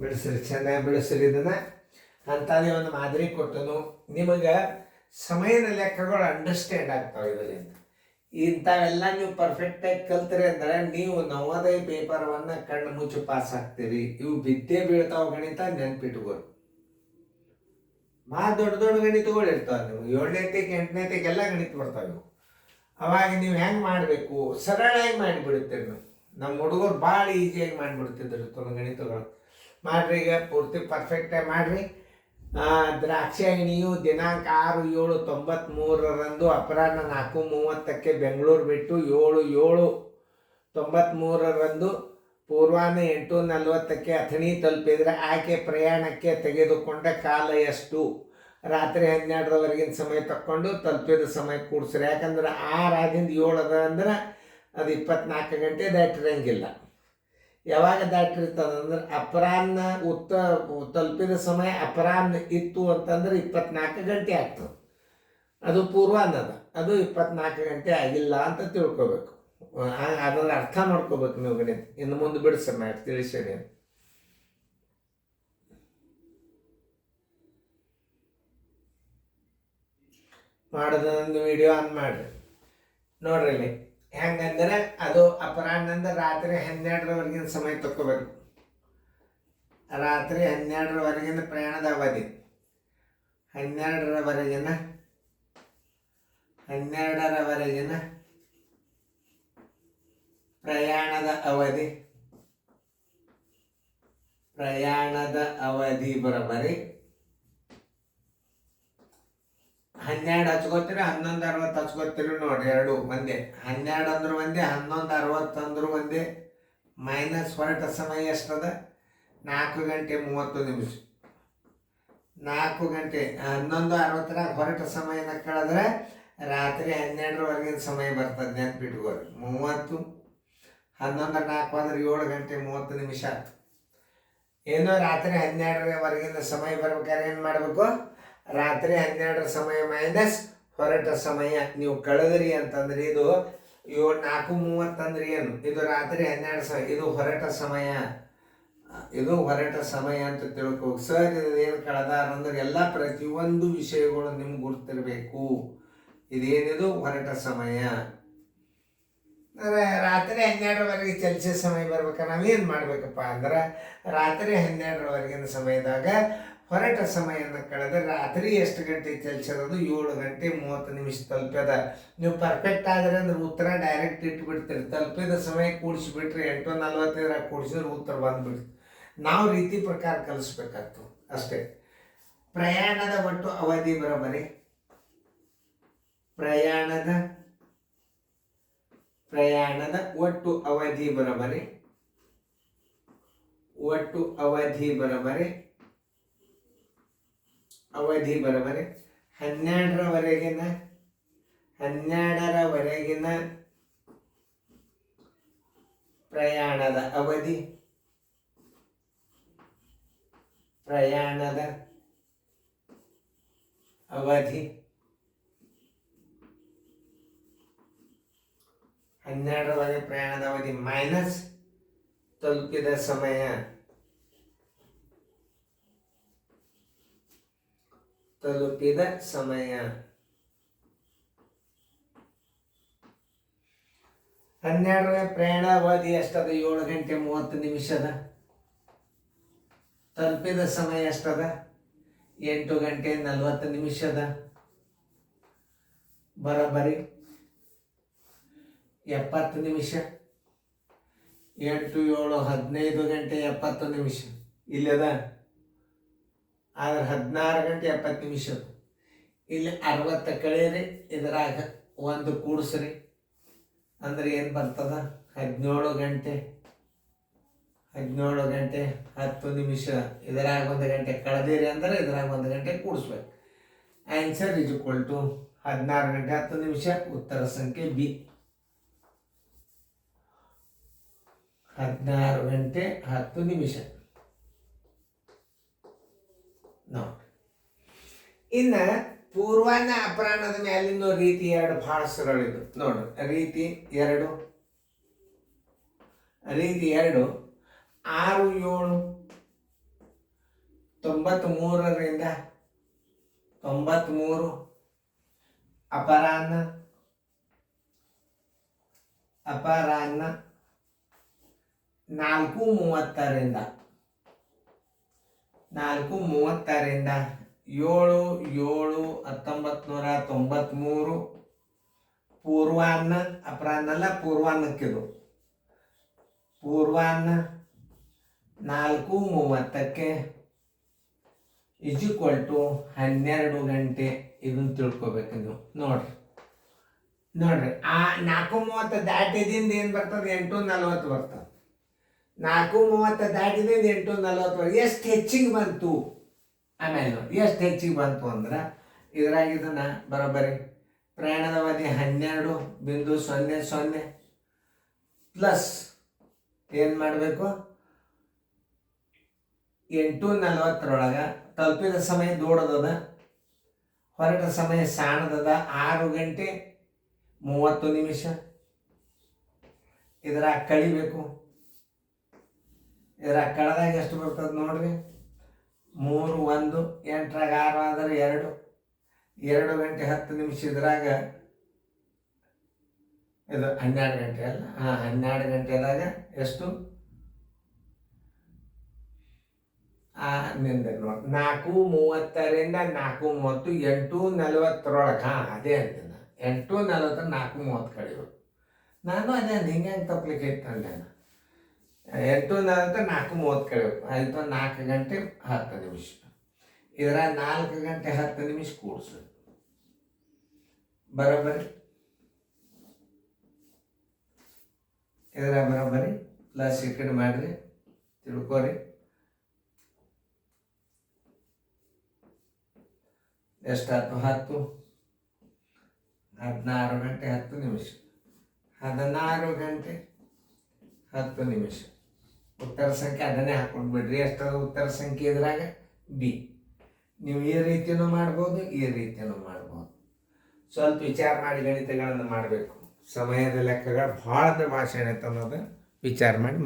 ಬಿಡಿಸ್ರಿ, ಚೆನ್ನಾಗಿ ಬಿಡಿಸ್ರಿ. ಇದನ್ನು ಅಂಥದ್ದೇ ಒಂದು ಮಾದರಿ ಕೊಟ್ಟನು ನಿಮಗೆ. ಸಮಯದ ಲೆಕ್ಕಗಳು ಅಂಡರ್ಸ್ಟ್ಯಾಂಡ್ ಆಗ್ತಾವೆ ಇದರಿಂದ. ಇಂಥವೆಲ್ಲ ನೀವು ಪರ್ಫೆಕ್ಟಾಗಿ ಕಲ್ತ್ರಿ ಅಂದರೆ ನೀವು ನವೋದಯ ಪೇಪರನ್ನು ಕಣ್ಣು ಮುಚ್ಚಿ ಪಾಸ್ ಆಗ್ತೀರಿ. ಇವು ಬಿದ್ದೇ ಬೀಳ್ತಾವೆ ಗಣಿತ, ನೆನ್ಪಿಟ್ಕೋರಿ. ದೊಡ್ಡ ದೊಡ್ಡ ಗಣಿತಗಳು ಇರ್ತಾವೆ. ನೀವು 7ನೇತಿಗೆ 8ನೇತಿಗೆಲ್ಲ ಗಣಿತ ಬರ್ತಾವೆ. ಇವು ಅವಾಗ ನೀವು ಹೆಂಗೆ ಮಾಡಬೇಕು, ಸರಳಾಗಿ ಮಾಡಿಬಿಡುತ್ತೀರಿ. ನೀವು ನಮ್ಮ ಹುಡುಗರು ಭಾಳ ಈಸಿಯಾಗಿ ಮಾಡಿಬಿಡ್ತಿದ್ರು ಗಣಿತಗಳು. ಮಾಡಿರಿ, ಈಗ ಪೂರ್ತಿ ಪರ್ಫೆಕ್ಟಾಗಿ ಮಾಡಿರಿ. ದ್ರಾಕ್ಷಾಯಣಿಯು ದಿನಾಂಕ 6/7/93 ಅಪರಾಹ್ನ 4:30 ಬೆಂಗಳೂರು ಬಿಟ್ಟು 7/7/93 ಪೂರ್ವಾಹ್ನ 8:40 ಅಥಣಿ ತಲುಪಿದರೆ ಆಕೆ ಪ್ರಯಾಣಕ್ಕೆ ತೆಗೆದುಕೊಂಡ ಕಾಲ ಎಷ್ಟು? ರಾತ್ರಿ 12ರವರೆಗಿನ ಸಮಯ ತಕ್ಕೊಂಡು ತಲುಪಿದ ಸಮಯ ಕೂಡಿಸ್ರಿ. ಯಾಕಂದ್ರೆ 6 ಆಗಿಂದ 7 ಅದ ಅಂದ್ರೆ ಅದು 24 ಗಂಟೆ ದಾಟಿರಂಗಿಲ್ಲ. ಯಾವಾಗ ದಾಟಿರ್ತದಂದ್ರೆ ಅಪರಾಹ್ನ ತಲುಪಿದ ಸಮಯ ಅಪರಾಹ್ನ ಇತ್ತು ಅಂತಂದ್ರೆ 24 ಗಂಟೆ ಆಗ್ತದೆ. ಅದು ಪೂರ್ವಾಹ್ನದ, ಅದು 24 ಗಂಟೆ ಆಗಿಲ್ಲ ಅಂತ ತಿಳ್ಕೊಬೇಕು. ಅದನ್ನ ಅರ್ಥ ಮಾಡ್ಕೋಬೇಕು ನೀವು ಗಣಿತ. ಇನ್ನು ಮುಂದೆ ಬಿಡಿಸಮ್ಮ ತಿಳಿಸೇನೆ ಮಾಡೋದೊಂದು ವಿಡಿಯೋ ಆನ್ ಮಾಡ್ರಿ. ನೋಡ್ರಿ ಇಲ್ಲಿ ಹೆಂಗಂದ್ರೆ ಅದು ಅಪರಾಹ್ನದಿಂದ ರಾತ್ರಿ 12ರವರೆಗಿನ ಸಮಯ ತಕ್ಕೋಬೇಕು. ರಾತ್ರಿ 12ರವರೆಗಿನ ಪ್ರಯಾಣದ ಅವಧಿ, 12ರವರೆಗಿನ ಪ್ರಯಾಣದ ಅವಧಿ ಬರೋಬ್ಬರಿ 12 ಹಚ್ಕೋತೀರಿ, 11:60 ಹಚ್ಕೋತೀರಿ. ನೋಡ್ರಿ, ಎರಡು ಒಂದೇ. 12 ಅಂದ್ರೆ ಒಂದೇ, 11:60 ಅಂದ್ರೆ ಒಂದೇ. ಮೈನಸ್ ಹೊರಟ ಸಮಯ ಎಷ್ಟದ? 4 ಗಂಟೆ 30 ನಿಮಿಷ. 4 ಗಂಟೆ 11:60 ಹೊರಟ ಸಮಯನ ಕಳೆದ್ರೆ ರಾತ್ರಿ 12ರವರೆಗಿನ ಸಮಯ ಬರ್ತದೆ. ನೆನ್ಪಿಟ್ಕೋರಿ. 30 11:04 ಅಂದ್ರೆ 7 ಗಂಟೆ 30 ನಿಮಿಷ ಆಯ್ತು. ಏನೋ ರಾತ್ರಿ 12ರವರೆಗಿನ ಸಮಯ ಬರ್ಬೇಕಾದ್ರೆ ಏನು ಮಾಡಬೇಕು? ರಾತ್ರಿ 12ರ ಸಮಯ ಮೈನಸ್ ಹೊರಟ ಸಮಯ ನೀವು ಕಳೆದ್ರಿ ಅಂತಂದ್ರೆ ಇದು 4:30 ಅಂದ್ರೆ ಏನು? ಇದು ರಾತ್ರಿ 12 ಸಮಯ, ಇದು ಹೊರಟ ಸಮಯ ಅಂತ ತಿಳ್ಕೊ. ಸರ್ ಇದು ಏನು ಕಳೆದಾರ ಅಂದ್ರೆ ಎಲ್ಲ ಪ್ರತಿಯೊಂದು ವಿಷಯಗಳು ನಿಮ್ಗೆ ಗುರ್ತಿರ್ಬೇಕು. ಇದೇನಿದು ಹೊರಟ ಸಮಯ. ರಾತ್ರಿ 12ರವರೆಗೆ ಚಲಿಸೋ ಸಮಯ ಬರ್ಬೇಕಾದ್ರೆ ನಾವೇನು ಮಾಡ್ಬೇಕಪ್ಪ ಅಂದ್ರೆ ರಾತ್ರಿ 12ರವರೆಗಿನ ಸಮಯದಾಗ ಹೊರಟ ಸಮಯನ ಕಳೆದ್ರೆ ರಾತ್ರಿ ಎಷ್ಟು ಗಂಟೆ ಚಲಿಸೋದು? 7 ಗಂಟೆ 30 ನಿಮಿಷ ತಲುಪ್ಯದ. ನೀವು ಪರ್ಫೆಕ್ಟ್ ಆದರೆ ಅಂದ್ರೆ ಉತ್ತರ ಡೈರೆಕ್ಟ್ ಇಟ್ಬಿಡ್ತೀರಿ. ತಲುಪಿದ ಸಮಯ ಕೂಡಿಸ್ಬಿಟ್ರಿ, 8:45 ಕೂಡಿಸಿದ್ರೆ ಉತ್ತರ ಬಂದ್ಬಿಡ್ತು. ನಾವು ರೀತಿ ಪ್ರಕಾರ ಕಲಿಸ್ಬೇಕಾಗ್ತದೆ ಅಷ್ಟೇ. ಪ್ರಯಾಣದ ಒಟ್ಟು ಅವಧಿ ಬರೋಬ್ಬರಿ ಪ್ರಯಾಣದ ಒಟ್ಟು ಅವಧಿ ಬರೋಬ್ಬರಿ 12ರವರೆಗಿನ ಪ್ರಯಾಣದ ಅವಧಿ 12ರವರೆಗೆ ಪ್ರಯಾಣದ ಅವಧಿ ಮೈನಸ್ ತಲುಪಿದ ಸಮಯ 12ರ ಪ್ರಯಾಣ ಅವಧಿ ಎಷ್ಟದ? 7 ಗಂಟೆ 30 ನಿಮಿಷದ. ತಲುಪಿದ ಸಮಯ ಎಷ್ಟದ? 8 ಗಂಟೆ 40 ನಿಮಿಷದ. ಬರೋಬ್ಬರಿ 70 ನಿಮಿಷ. 8 7 15 ಗಂಟೆ 70 ನಿಮಿಷ ಇಲ್ಲದ. ಆದ್ರೆ 16 ಗಂಟೆ 70 ನಿಮಿಷ. ಇಲ್ಲಿ 60 ಕಳೆಯಿರಿ, ಇದರಾಗ 1 ಕೂಡಿಸ್ರಿ ಅಂದ್ರೆ ಏನು ಬರ್ತದ? 17 ಗಂಟೆ 10 ನಿಮಿಷ. ಇದರಾಗ 1 ಗಂಟೆ ಕಳೆದಿರಿ ಅಂದ್ರೆ ಇದರಾಗ 1 ಗಂಟೆ ಕೂಡಿಸ್ಬೇಕು. ಆನ್ಸರ್ = 16 ಗಂಟೆ 10 ನಿಮಿಷ. ಉತ್ತರ ಸಂಖ್ಯೆ ಬಿ, 16 ಗಂಟೆ 10 ನಿಮಿಷ. ನೋಡಿ, ಇನ್ನು ಪೂರ್ವಾಹ್ನ ಅಪರಾಹ್ನದ ಮೇಲಿನ ರೀತಿ 2 ಭಾಳ ಸರಳಿದು. ನೋಡು, ರೀತಿ 2 6 7 93ರಿಂದ 93 ಅಪರಾಹ್ನ 4:30ರಿಂದ 7/7/1993 ಪೂರ್ವಾಹ್ನ ಅಪರಾಹ್ನ ಅಲ್ಲ ಪೂರ್ವಾಹ್ನಕ್ಕಿದು ಪೂರ್ವಾಹ್ನ 4:30ಕ್ಕೆ = 12 ಗಂಟೆ. ಇದನ್ನು ತಿಳ್ಕೊಬೇಕು ನೀವು. ನೋಡ್ರಿ ಆ 4:30 ದಾಟಿದಿಂದ ಏನು ಬರ್ತದೆ? 8:40 ಬರ್ತದೆ. 4:30 ದಾಟಿದಿಂದ 8:40 ಎಷ್ಟು ಹೆಚ್ಚಿಗೆ ಬಂತು? ಆಮೇಲೆ ನೋಡಿ ಎಷ್ಟು ಹೆಚ್ಚಿಗೆ ಬಂತು ಅಂದ್ರೆ ಇದ್ರಾಗ ಇದನ್ನ ಬರೋಬ್ಬರಿ ಪ್ರಯಾಣದ ಅವಧಿ 12.00 ಪ್ಲಸ್ ಏನು ಮಾಡಬೇಕು? 8:40 ತಲುಪಿದ ಸಮಯ ದೊಡ್ಡದದ, ಹೊರಟ ಸಮಯ ಸಣ್ಣದದ. 6:30 ಇದ್ರಾಗ ಕಳಿಬೇಕು. ಇದ್ರಾಗ ಕಳೆದಾಗ ಎಷ್ಟು ಬರ್ತದೆ ನೋಡ್ರಿ? 3 1 8 6 ಆದರೆ 2 ಇದ್ರಾಗ ಇದು 12 ಗಂಟೆ ಅಲ್ಲ. 12 ಗಂಟೆದಾಗ ಎಷ್ಟು? ನೋಡಿ 4:30ರಿಂದ 4:30 8:40 ಅದೇ ಅಂತೀನಿ. 8:40 4:30 ಕಳಿಬೇಕು. ನಾನು ಅದೇ ಹಿಂಗೆ ತಪ್ಪಲಿಕ್ಕೆ ಇಟ್ಟಂಡೆ. 8:40 4:30 ಕಳಿಬೇಕು. ಆಯಿತು. 4 ಗಂಟೆ 10 ನಿಮಿಷ. ಇದರ 4 ಗಂಟೆ 10 ನಿಮಿಷ ಕೂಡ್ಸು ಬರೋಬ್ಬರಿ. ಇದರ ಬರೋಬ್ಬರಿ ಪ್ಲಸ್ ಈ ಕಡೆ ಮಾಡಿರಿ, ತಿಳ್ಕೊರಿ. ಎಷ್ಟಾಯ್ತು? 10 16 ಗಂಟೆ 10 ನಿಮಿಷ. 16 ಗಂಟೆ 10 ನಿಮಿಷ. ಉತ್ತರ ಸಂಖ್ಯೆ ಅದನ್ನೇ ಹಾಕೊಂಡು ಬಿಡ್ರಿ. ಎಷ್ಟದ ಉತ್ತರ ಸಂಖ್ಯೆ? ಇದ್ರಾಗ ಬಿ. ನೀವು ಈ ರೀತಿಯೂ ಮಾಡ್ಬೋದು, ಈ ರೀತಿಯೂ ಮಾಡ್ಬೋದು. ಸ್ವಲ್ಪ ವಿಚಾರ ಮಾಡಿ ಗಣಿತಗಳನ್ನು ಮಾಡಬೇಕು. ಸಮಯದ ಲೆಕ್ಕಗಳು ಭಾಳ ಭಾಷೆ ಏನೈತೆ ಅನ್ನೋದು ವಿಚಾರ ಮಾಡಿ